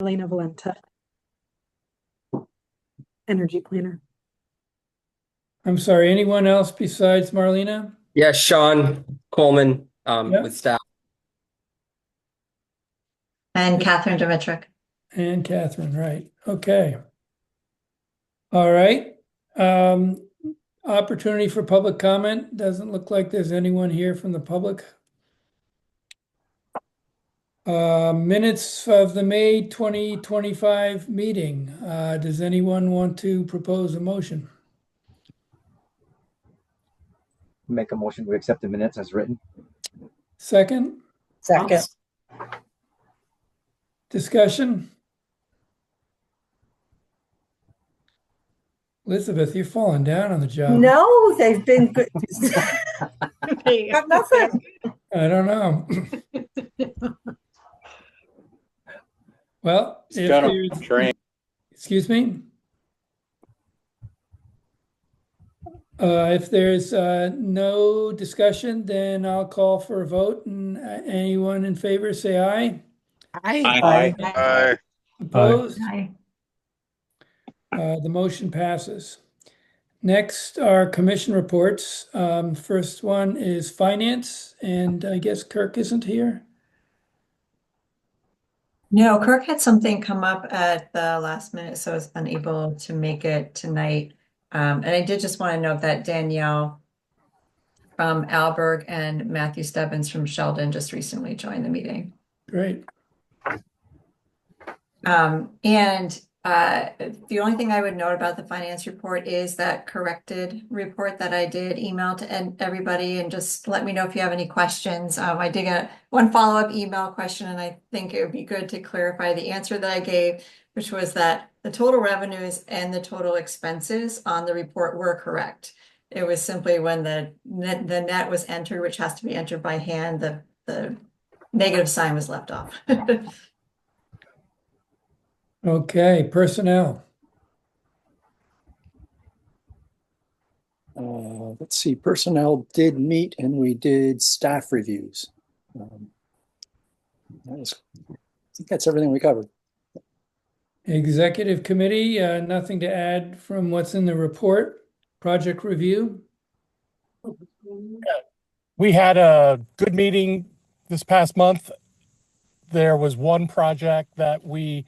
Elena Valenta, energy planner. I'm sorry, anyone else besides Marlena? Yeah, Sean Coleman Yep. with staff. And Catherine Dimitrick. And Catherine, right. Okay. All right. Opportunity for public comment. Doesn't look like there's anyone here from the public. Minutes of the May 2025 meeting. Does anyone want to propose a motion? Make a motion to accept the minutes as written. Second? Second. Discussion? Elizabeth, you're falling down on the job. No, they've been good. Got nothing. I don't know. Well, It's kind if of train. excuse me? If there's no discussion, then I'll call for a vote, and anyone in favor say aye. Aye. Opposed? Aye. The motion passes. Next are commission reports. First one is finance, and I guess Kirk isn't here. No, Kirk had something come up at the last minute, so I was unable to make it tonight. And I did just want to note that Danielle from Alberg and Matthew Stebbins from Sheldon just recently joined the meeting. Great. The only thing I would note about the finance report is that corrected report that I did email to everybody, and just let me know if you have any questions. I did get one follow-up email question, and I think it would be good to clarify the answer that I gave, which was that the total revenues and the total expenses on the report were correct. It was simply when the net was entered, which has to be entered by hand, the negative sign was left off. Okay, personnel. Let's see, personnel did meet and we did staff reviews. I think that's everything we covered. Executive committee, nothing to add from what's in the report. Project review. We had a good meeting this past month. There was one project that we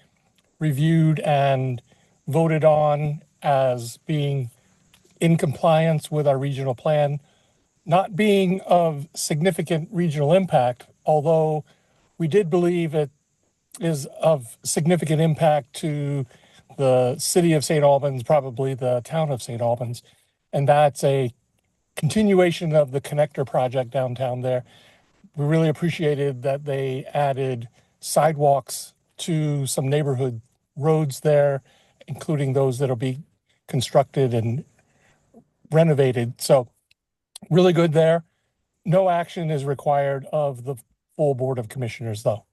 reviewed and voted on as being in compliance with our regional plan, not being of significant regional impact, although we did believe it is of significant impact to the city of St. Albans, probably the town of St. Albans. And that's a continuation of the connector project downtown there. We really appreciated that they added sidewalks to some neighborhood roads there, including those that'll be constructed and renovated. So really good there. No action is required of the full Board of Commissioners, though.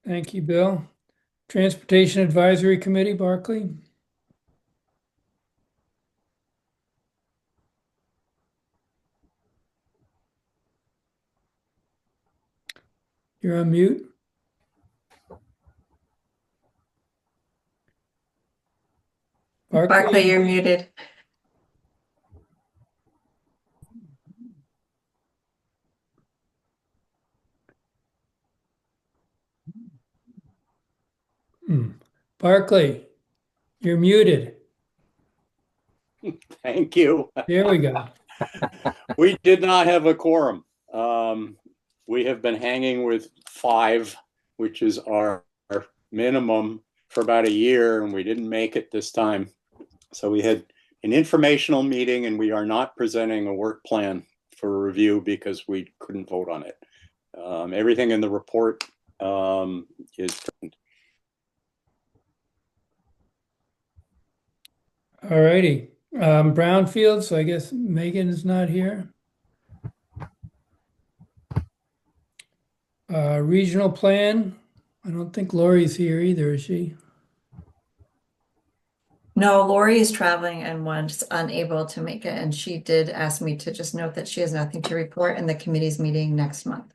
Thank you, Bill. Transportation Advisory Committee, Barclay. You're on mute. Barclay, you're muted. Barclay, you're muted. Thank you. There we go. We did not have a quorum. We have been hanging with 5, which is our minimum, for about a year, and we didn't make it this time. So we had an informational meeting, and we are not presenting a work plan for review because we couldn't vote on it. Everything in the report is present. All righty. Brownfield, so I guess Megan is not here. Regional plan. I don't think Lori's here either, is she? No, Lori is traveling and was unable to make it, and she did ask me to just note that she has nothing to report, and the committee's meeting next month.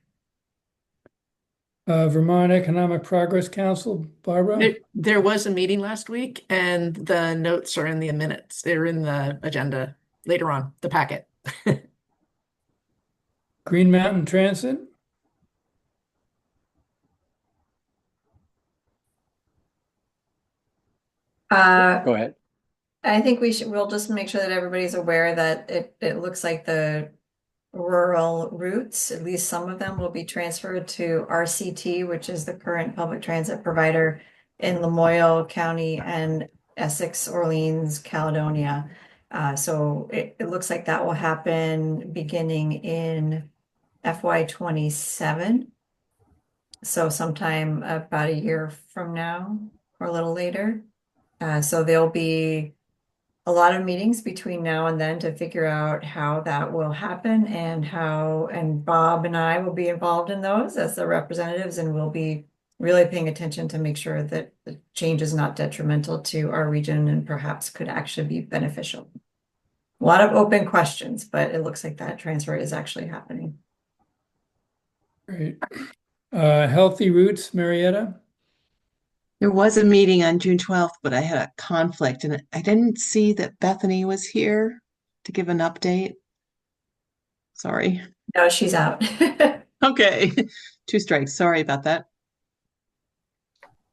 Vermont Economic Progress Council, Barbara? There was a meeting last week and the notes are in the minutes. They're in the agenda later on, the packet. Green Mountain Transit? Go ahead. I think we'll just make sure that everybody's aware that it looks like the rural routes, at least some of them, will be transferred to RCT, which is the current public transit provider in Lamoille County and Essex, Orleans, Caledonia. So it looks like that will happen beginning in FY 27. So sometime about a year from now or a little later. So there'll be a lot of meetings between now and then to figure out how that will happen and Bob and I will be involved in those as the representatives, and we'll be really paying attention to make sure that the change is not detrimental to our region and perhaps could actually be beneficial. A lot of open questions, but it looks like that transfer is actually happening. Great. Healthy Roots, Marietta? There was a meeting on June 12th, but I had a conflict and I didn't see that Bethany was here to give an update. Sorry. No, she's out. Okay. 2 strikes. Sorry about that.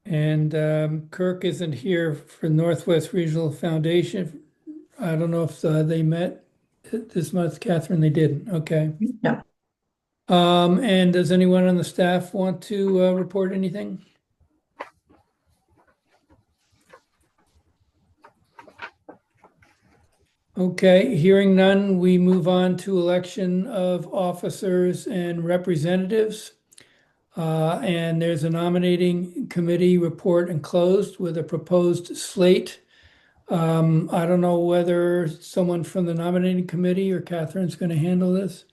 And Kirk isn't here for Northwest Regional Foundation. I don't know if they met this month, Catherine. They didn't. Okay. No. And does anyone on the staff want to report anything? Okay, hearing none, we move on to election of officers and representatives. And there's a nominating committee report enclosed with a proposed slate. I don't know whether someone from the nominating committee or Catherine's going to handle this.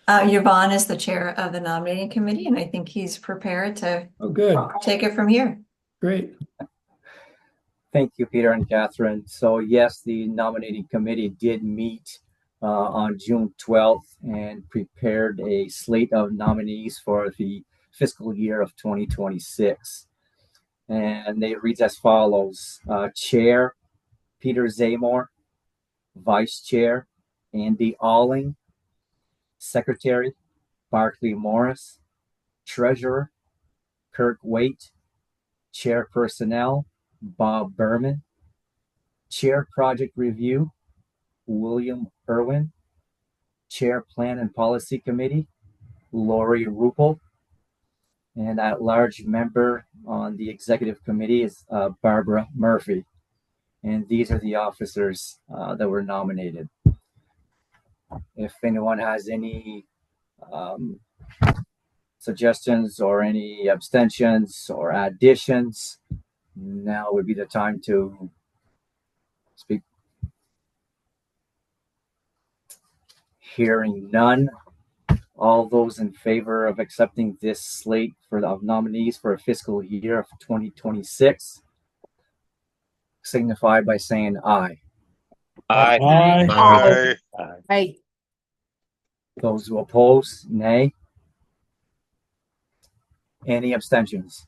Yvonne is the chair of the nominating committee, and I think he's prepared to Good. take it from here. Great. Thank you, Peter and Catherine. So yes, the nominating committee did meet on June 12th and prepared a slate of nominees for the fiscal year of 2026. And it reads as follows. Chair, Peter Zamor. Vice Chair, Andy Alling. Secretary, Barclay Morris. Treasurer, Kirk Waite. Chair Personnel, Bob Berman. Chair Project Review, William Irwin. Chair Plan and Policy Committee, Lori Ruppel. And at-large member on the executive committee is Barbara Murphy. And these are the officers that were nominated. If anyone has any suggestions or any abstentions or additions, now would be the time to speak. Hearing none, all those in favor of accepting this slate of nominees for a fiscal year of 2026 signify by saying aye. Aye. Hey, Those who oppose, nay. Any abstentions?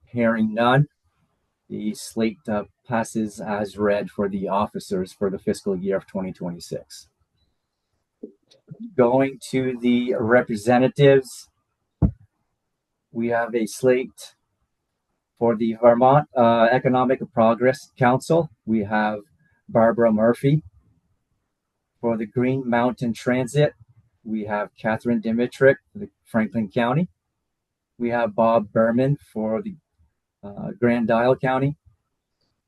Hearing none, the slate passes as read for the officers for the fiscal year of 2026. Going to the representatives, we have a slate for the Vermont Economic Progress Council. We have Barbara Murphy. For the Green Mountain Transit, we have Catherine Dimitrick for the Franklin County. We have Bob Berman for the Grand Isle County.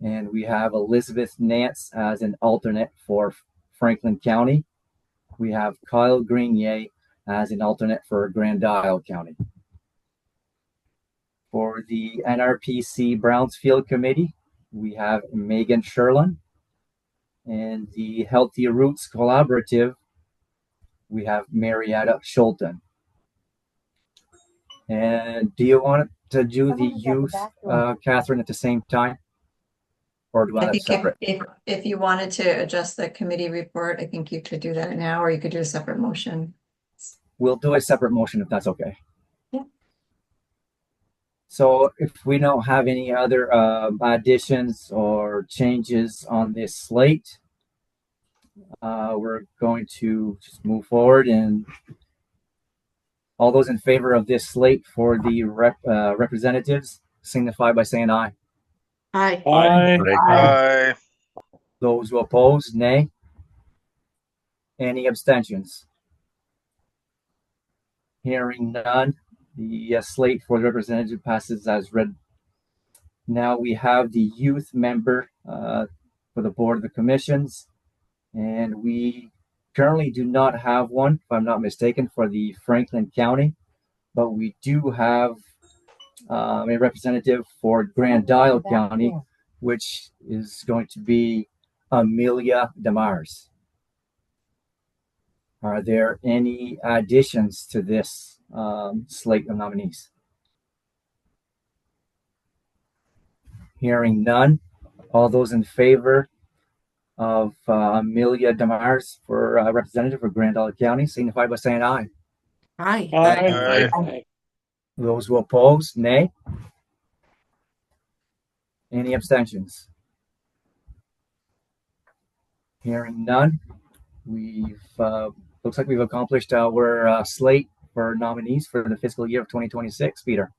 And we have Elizabeth Nance as an alternate for Franklin County. We have Kyle Grenier as an alternate for Grand Isle County. For the NRPC Brownsfield Committee, we have Megan Sherlin. And the Healthy Roots Collaborative, we have Marietta Schulten. And do you want to do the youth, Catherine, at the same time? Or do you want I it think separate? if you wanted to adjust the committee report, I think you could do that now, or you could do a separate motion. We'll do a separate motion if that's okay. So if we don't have any other additions or changes on this slate, we're going to just move forward. And all those in favor of this slate for the representatives signify by saying aye. Hi. Aye. Those who oppose, nay. Any abstentions? Hearing none, the slate for the representative passes as read. Now we have the youth member for the Board of the Commissions, and we currently do not have one, if I'm not mistaken, for the Franklin County, but we do have a representative for Grand Isle County, which is going to be Amelia Demars. Are there any additions to this slate of nominees? Hearing none, all those in favor of Amelia Demars for representative for Grand Isle County signify by saying aye. Hi. Aye. Those who oppose, nay. Any abstentions? Hearing none, we've looks like we've accomplished our slate for nominees for the fiscal year of 2026. Peter.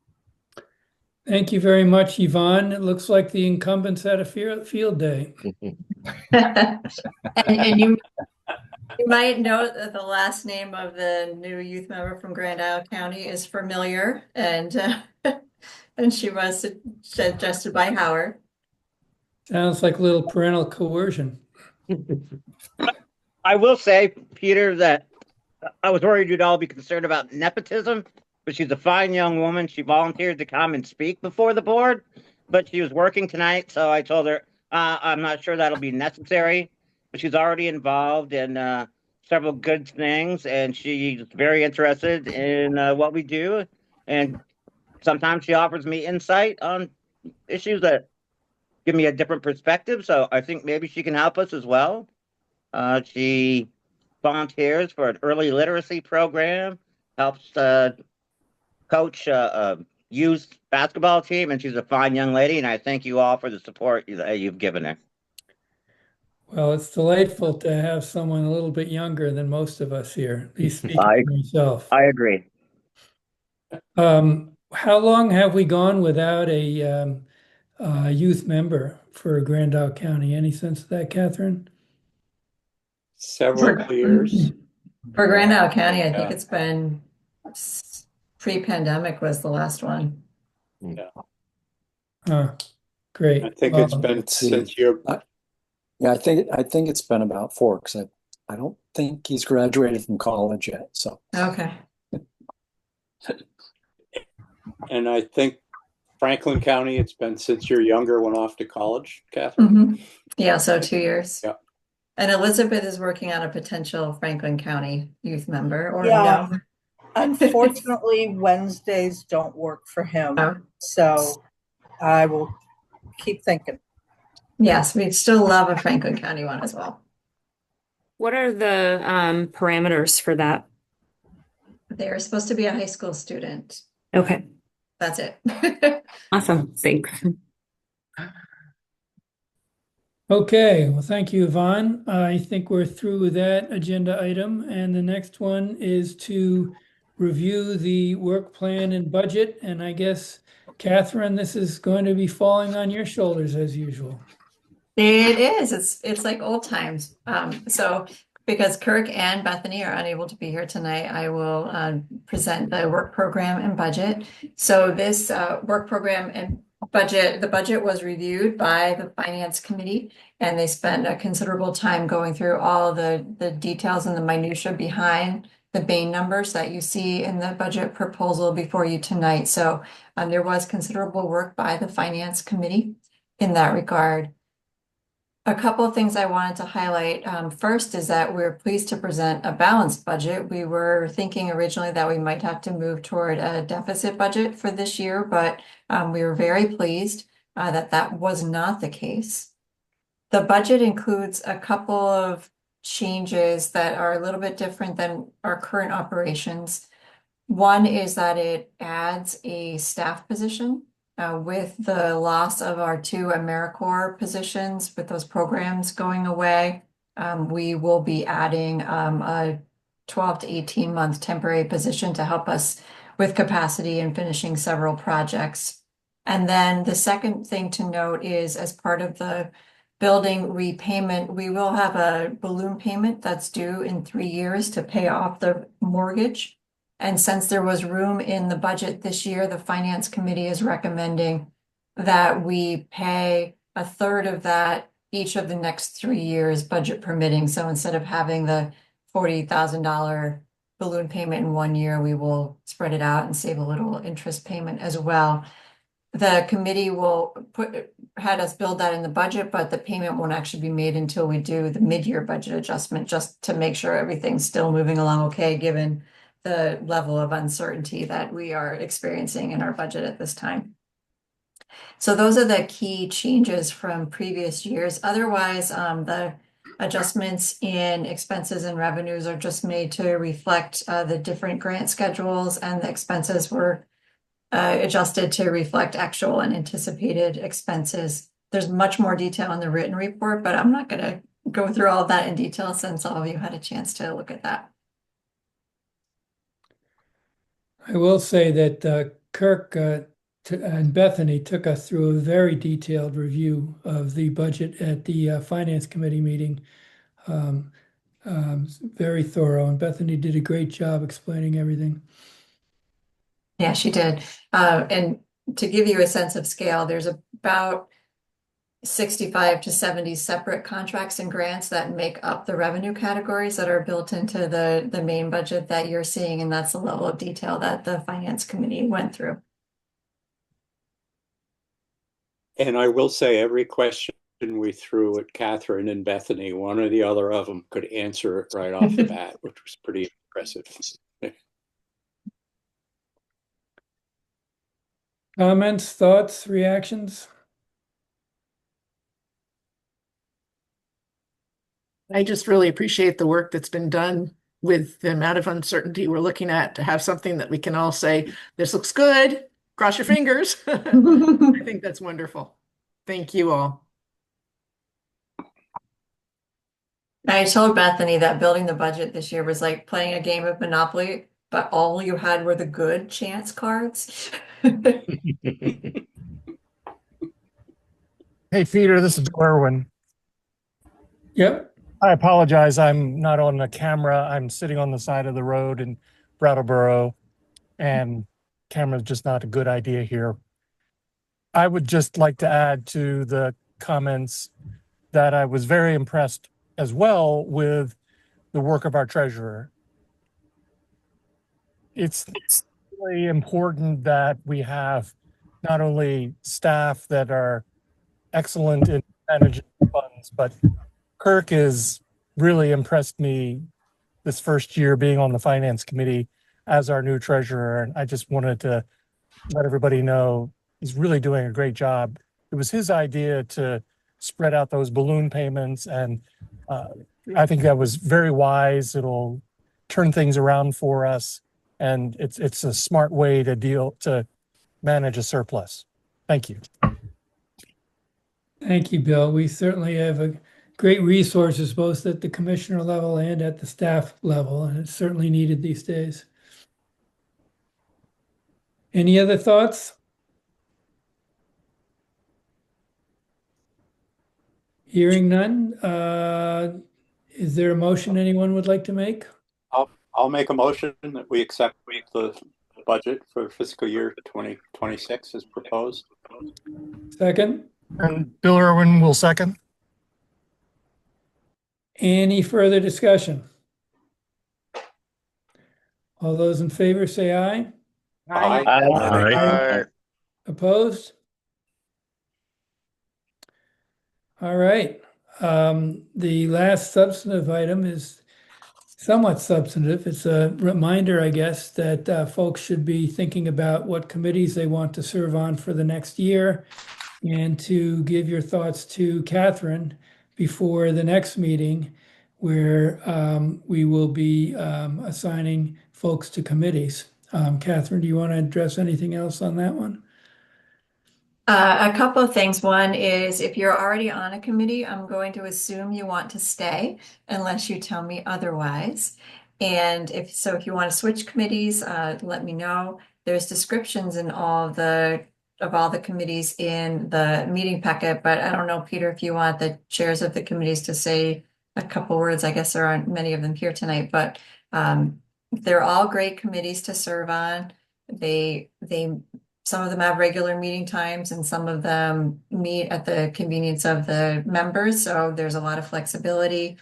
Thank you very much, Yvonne. It looks like the incumbents had a field day. And you might note that the last name of the new youth member from Grand Isle County is familiar, and she was suggested by Howard. Sounds like a little parental coercion. I will say, Peter, that I was worried you'd all be concerned about nepotism, but she's a fine young woman. She volunteered to come and speak before the board, but she was working tonight, so I told her I'm not sure that'll be necessary. But she's already involved in several good things, and she's very interested in what we do. And sometimes she offers me insight on issues that give me a different perspective. So I think maybe she can help us as well. She volunteers for an early literacy program, helps coach a youth basketball team, and she's a fine young lady. And I thank you all for the support that you've given her. Well, it's delightful to have someone a little bit younger than most of us here, at least speaking I- for myself. I agree. How long have we gone without a youth member for Grand Isle County? Any sense of that, Catherine? Several years. For Grand Isle County, I think Yeah. it's been pre-pandemic was the last one. Great. I think it's been let's see. since you're. Yeah, I think it's been about 4 because I don't think he's graduated from college yet. So Okay. And I think Franklin County, it's been since your younger went off to college, Catherine. Mhm. Yeah, so 2 years. Yeah. And Elizabeth is working on a potential Franklin County youth member, or Yeah. no? Unfortunately, Wednesdays don't work for him, Oh. so I will keep thinking. Yes, we'd still love a Franklin County one as well. What are the parameters for that? They're supposed to be a high school student. Okay, That's it. awesome. Thanks. Okay, well, thank you, Yvonne. I think we're through with that agenda item, and the next one is to review the work plan and budget. And I guess, Catherine, this is going to be falling on your shoulders as usual. It is. It's like old times. So because Kirk and Bethany are unable to be here tonight, I will present the work program and budget. So this work program and budget, the budget was reviewed by the Finance Committee, and they spent a considerable time going through all the details and the minutia behind the Bain numbers that you see in the budget proposal before you tonight. So there was considerable work by the Finance Committee in that regard. A couple of things I wanted to highlight. First is that we're pleased to present a balanced budget. We were thinking originally that we might have to move toward a deficit budget for this year, but we were very pleased that that was not the case. The budget includes a couple of changes that are a little bit different than our current operations. One is that it adds a staff position. With the loss of our two AmeriCorps positions, with those programs going away, we will be adding a 12 to 18 month temporary position to help us with capacity and finishing several projects. And then the second thing to note is, as part of the building repayment, we will have a balloon payment that's due in 3 years to pay off the mortgage. And since there was room in the budget this year, the Finance Committee is recommending that we pay a third of that each of the next 3 years, budget permitting. So instead of having the $40,000 balloon payment in 1 year, we will spread it out and save a little interest payment as well. The committee will had us build that in the budget, but the payment won't actually be made until we do the mid-year budget adjustment, just to make sure everything's still moving along okay, given the level of uncertainty that we are experiencing in our budget at this time. So those are the key changes from previous years. Otherwise, the adjustments in expenses and revenues are just made to reflect the different grant schedules, and the expenses were adjusted to reflect actual and anticipated expenses. There's much more detail in the written report, but I'm not going to go through all of that in detail since all of you had a chance to look at that. I will say that Kirk and Bethany took us through a very detailed review of the budget at the Finance Committee meeting. Very thorough, and Bethany did a great job explaining everything. Yeah, she did. And to give you a sense of scale, there's about 65 to 70 separate contracts and grants that make up the revenue categories that are built into the main budget that you're seeing, and that's the level of detail that the Finance Committee went through. And I will say, every question we threw at Catherine and Bethany, one or the other of them could answer it right off the bat, which was pretty impressive. Comments, thoughts, reactions? I just really appreciate the work that's been done with the amount of uncertainty we're looking at, to have something that we can all say, this looks good, cross your fingers. I think that's wonderful. Thank you all. I told Bethany that building the budget this year was like playing a game of Monopoly, but all you had were the good chance cards. Hey, Peter, this is Erwin. Yep. I apologize. I'm not on the camera. I'm sitting on the side of the road in Brattleboro, and camera's just not a good idea here. I would just like to add to the comments that I was very impressed as well with the work of our treasurer. It's really important that we have not only staff that are excellent in managing funds, but Kirk has really impressed me this first year being on the Finance Committee as our new treasurer. And I just wanted to let everybody know he's really doing a great job. It was his idea to spread out those balloon payments, and I think that was very wise. It'll turn things around for us, and it's a smart way to manage a surplus. Thank you. Thank you, Bill. We certainly have great resources both at the commissioner level and at the staff level, and it's certainly needed these days. Any other thoughts? Hearing none, is there a motion anyone would like to make? I'll make a motion that we accept the budget for fiscal year 2026 as proposed. Second? And Bill Irwin will second. Any further discussion? All those in favor say aye. Aye. Opposed? All right. The last substantive item is somewhat substantive. It's a reminder, I guess, that folks should be thinking about what committees they want to serve on for the next year, and to give your thoughts to Catherine before the next meeting, where we will be assigning folks to committees. Catherine, do you want to address anything else on that one? A couple of things. One is if you're already on a committee, I'm going to assume you want to stay unless you tell me otherwise. And if you want to switch committees, let me know. There's descriptions in all the committees in the meeting packet, but I don't know, Peter, if you want the chairs of the committees to say a couple words. I guess there aren't many of them here tonight, but they're all great committees to serve on. They some of them have regular meeting times and some of them meet at the convenience of the members. So there's a lot of flexibility,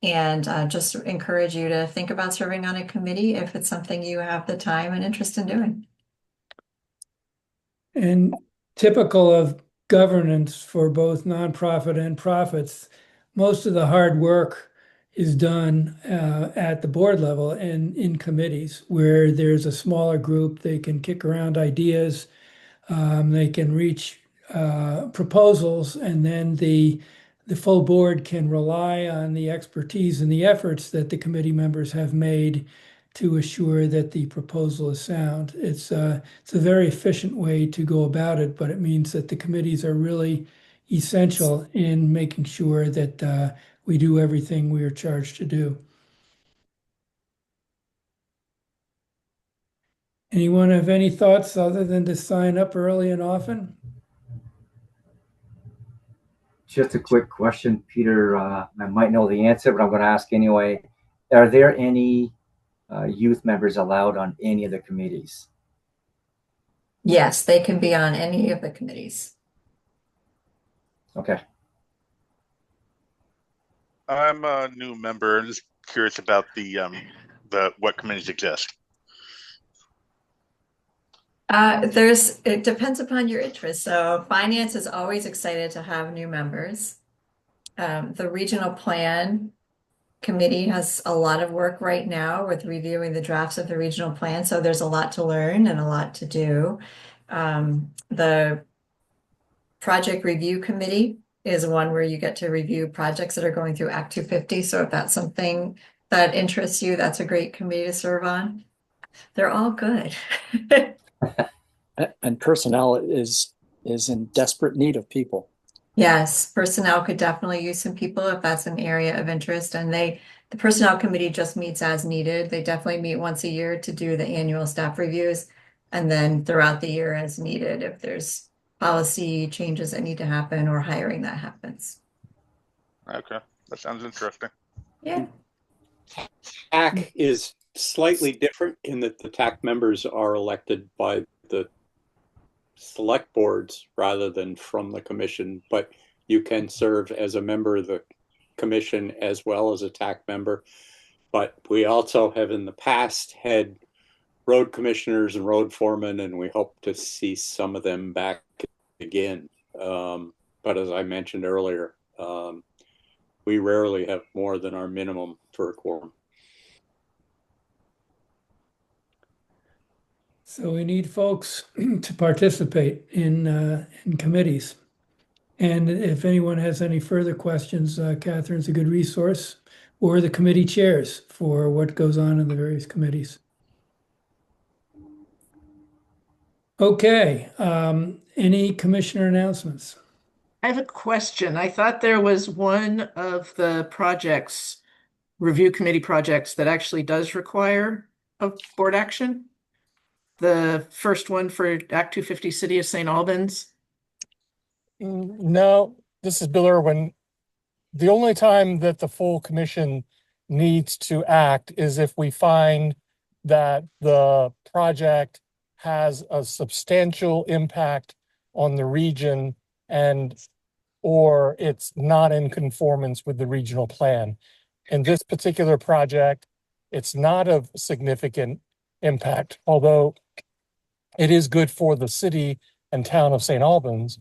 and just encourage you to think about serving on a committee if it's something you have the time and interest in doing. And typical of governance for both nonprofit and profits, most of the hard work is done at the board level and in committees where there's a smaller group. They can kick around ideas, they can reach proposals, and then the full board can rely on the expertise and the efforts that the committee members have made to assure that the proposal is sound. It's a very efficient way to go about it, but it means that the committees are really essential in making sure that we do everything we are charged to do. Anyone have any thoughts other than to sign up early and often? Just a quick question, Peter. I might know the answer, but I'm going to ask anyway. Are there any youth members allowed on any of the committees? Yes, they can be on any of the committees. Okay. I'm a new member. I'm just curious about the what committees exist. It depends upon your interest. So finance is always excited to have new members. The regional plan committee has a lot of work right now with reviewing the drafts of the regional plan. So there's a lot to learn and a lot to do. The project review committee is one where you get to review projects that are going through Act 250. So if that's something that interests you, that's a great committee to serve on. They're all good. And personnel is in desperate need of people. Yes, personnel could definitely use some people if that's an area of interest. And the personnel committee just meets as needed. They definitely meet once a year to do the annual staff reviews, and then throughout the year as needed if there's policy changes that need to happen or hiring that happens. Okay, that sounds interesting. Yeah. TAC is slightly different in that the TAC members are elected by the select boards rather than from the commission, but you can serve as a member of the commission as well as a TAC member. But we also have in the past had road commissioners and road foremen, and we hope to see some of them back again. But as I mentioned earlier, we rarely have more than our minimum for a quorum. So we need folks to participate in committees. And if anyone has any further questions, Catherine's a good resource, or the committee chairs for what goes on in the various committees. Okay, any commissioner announcements? I have a question. I thought there was one of the projects, review committee projects, that actually does require a board action. The first one for Act 250 City of St. Albans. No, this is Bill Irwin. The only time that the full commission needs to act is if we find that the project has a substantial impact on the region or it's not in conformance with the regional plan. In this particular project, it's not of significant impact, although it is good for the city and town of St. Albans.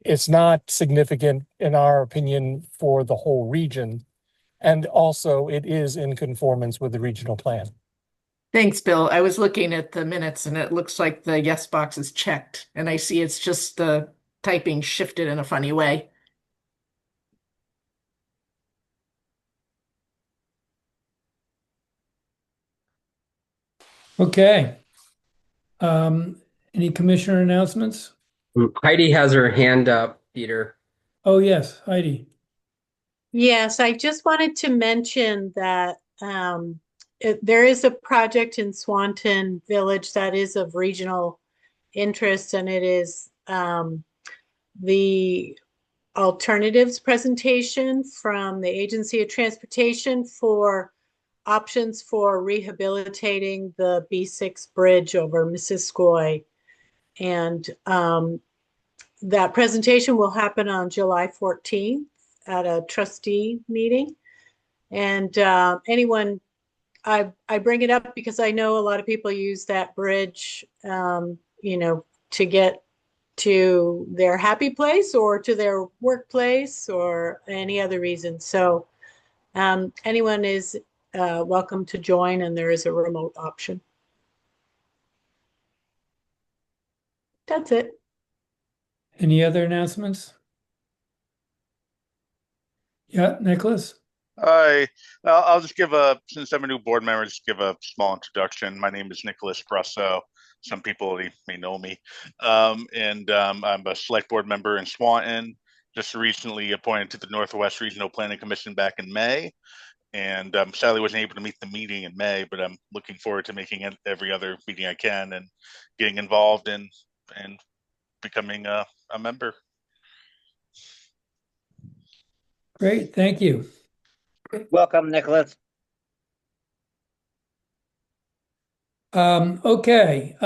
It's not significant, in our opinion, for the whole region. And also, it is in conformance with the regional plan. Thanks, Bill. I was looking at the minutes and it looks like the yes box is checked, and I see it's just the typing shifted in a funny way. Okay, Any commissioner announcements? Heidi has her hand up, Peter. Oh, yes, Heidi. Yes, I just wanted to mention that there is a project in Swanton Village that is of regional interest, and it is the alternatives presentation from the Agency of Transportation for options for rehabilitating the B6 bridge over Missisquoi. And that presentation will happen on July 14th at a trustee meeting. And anyone, I bring it up because I know a lot of people use that bridge, to get to their happy place or to their workplace or any other reason. So anyone is welcome to join, and there is a remote option. That's it. Any other announcements? Yeah, Nicholas? I'll just since I'm a new board member, just give a small introduction. My name is Nicholas Brusso. Some people may know me. I'm a select board member in Swanton, just recently appointed to the Northwest Regional Planning Commission back in May. And sadly wasn't able to meet the meeting in May, but I'm looking forward to making it every other meeting I can and getting involved and becoming a member. Great, thank you. Welcome, Nicholas. Okay,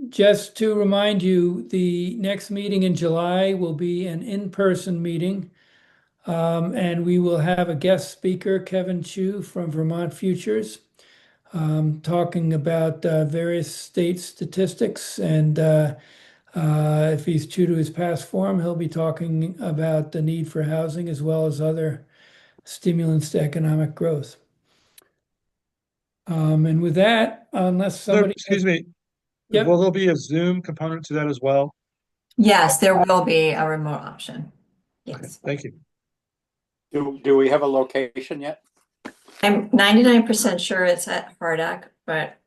just to remind you, the next meeting in July will be an in-person meeting. And we will have a guest speaker, Kevin Chu from Vermont Futures, talking about various state statistics. And if he's true to his past form, he'll be talking about the need for housing as well as other stimulants to economic growth. And with that, unless somebody... Excuse me, Yep. will there be a Zoom component to that as well? Yes, there will be a remote option. Yes. Okay, thank you. Do we have a location yet? I'm 99% sure it's at Hardak, but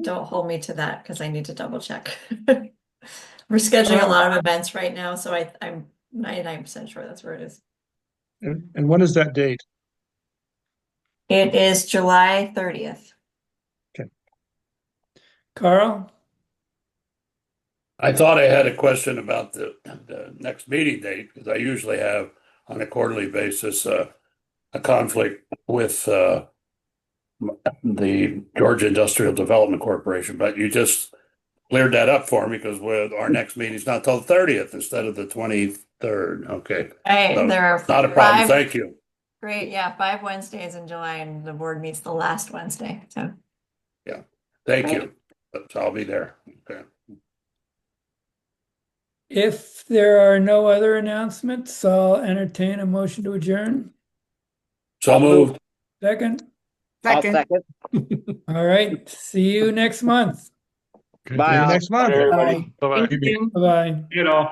don't hold me to that because I need to double check. We're scheduling a lot of events right now, so I'm 99% sure that's where it is. And when is that date? It is July 30th. Okay. Carl? I thought I had a question about the next meeting date, because I usually have on a quarterly basis a conflict with the Georgia Industrial Development Corporation, but you just cleared that up for me because our next meeting is not till the 30th instead of the 23rd. Okay. Hey, So, there are not a problem. Thank you. Great. Yeah, 5 Wednesdays in July, and the board meets the last Wednesday. So Yeah. Thank Great. you. So I'll be there. Okay. If there are no other announcements, I'll entertain a motion to adjourn. So moved. Second? I'll Second. second. All right, see you next month. Okay, Bye, see you all. next month. Everybody. Thank you. Bye-bye. You know.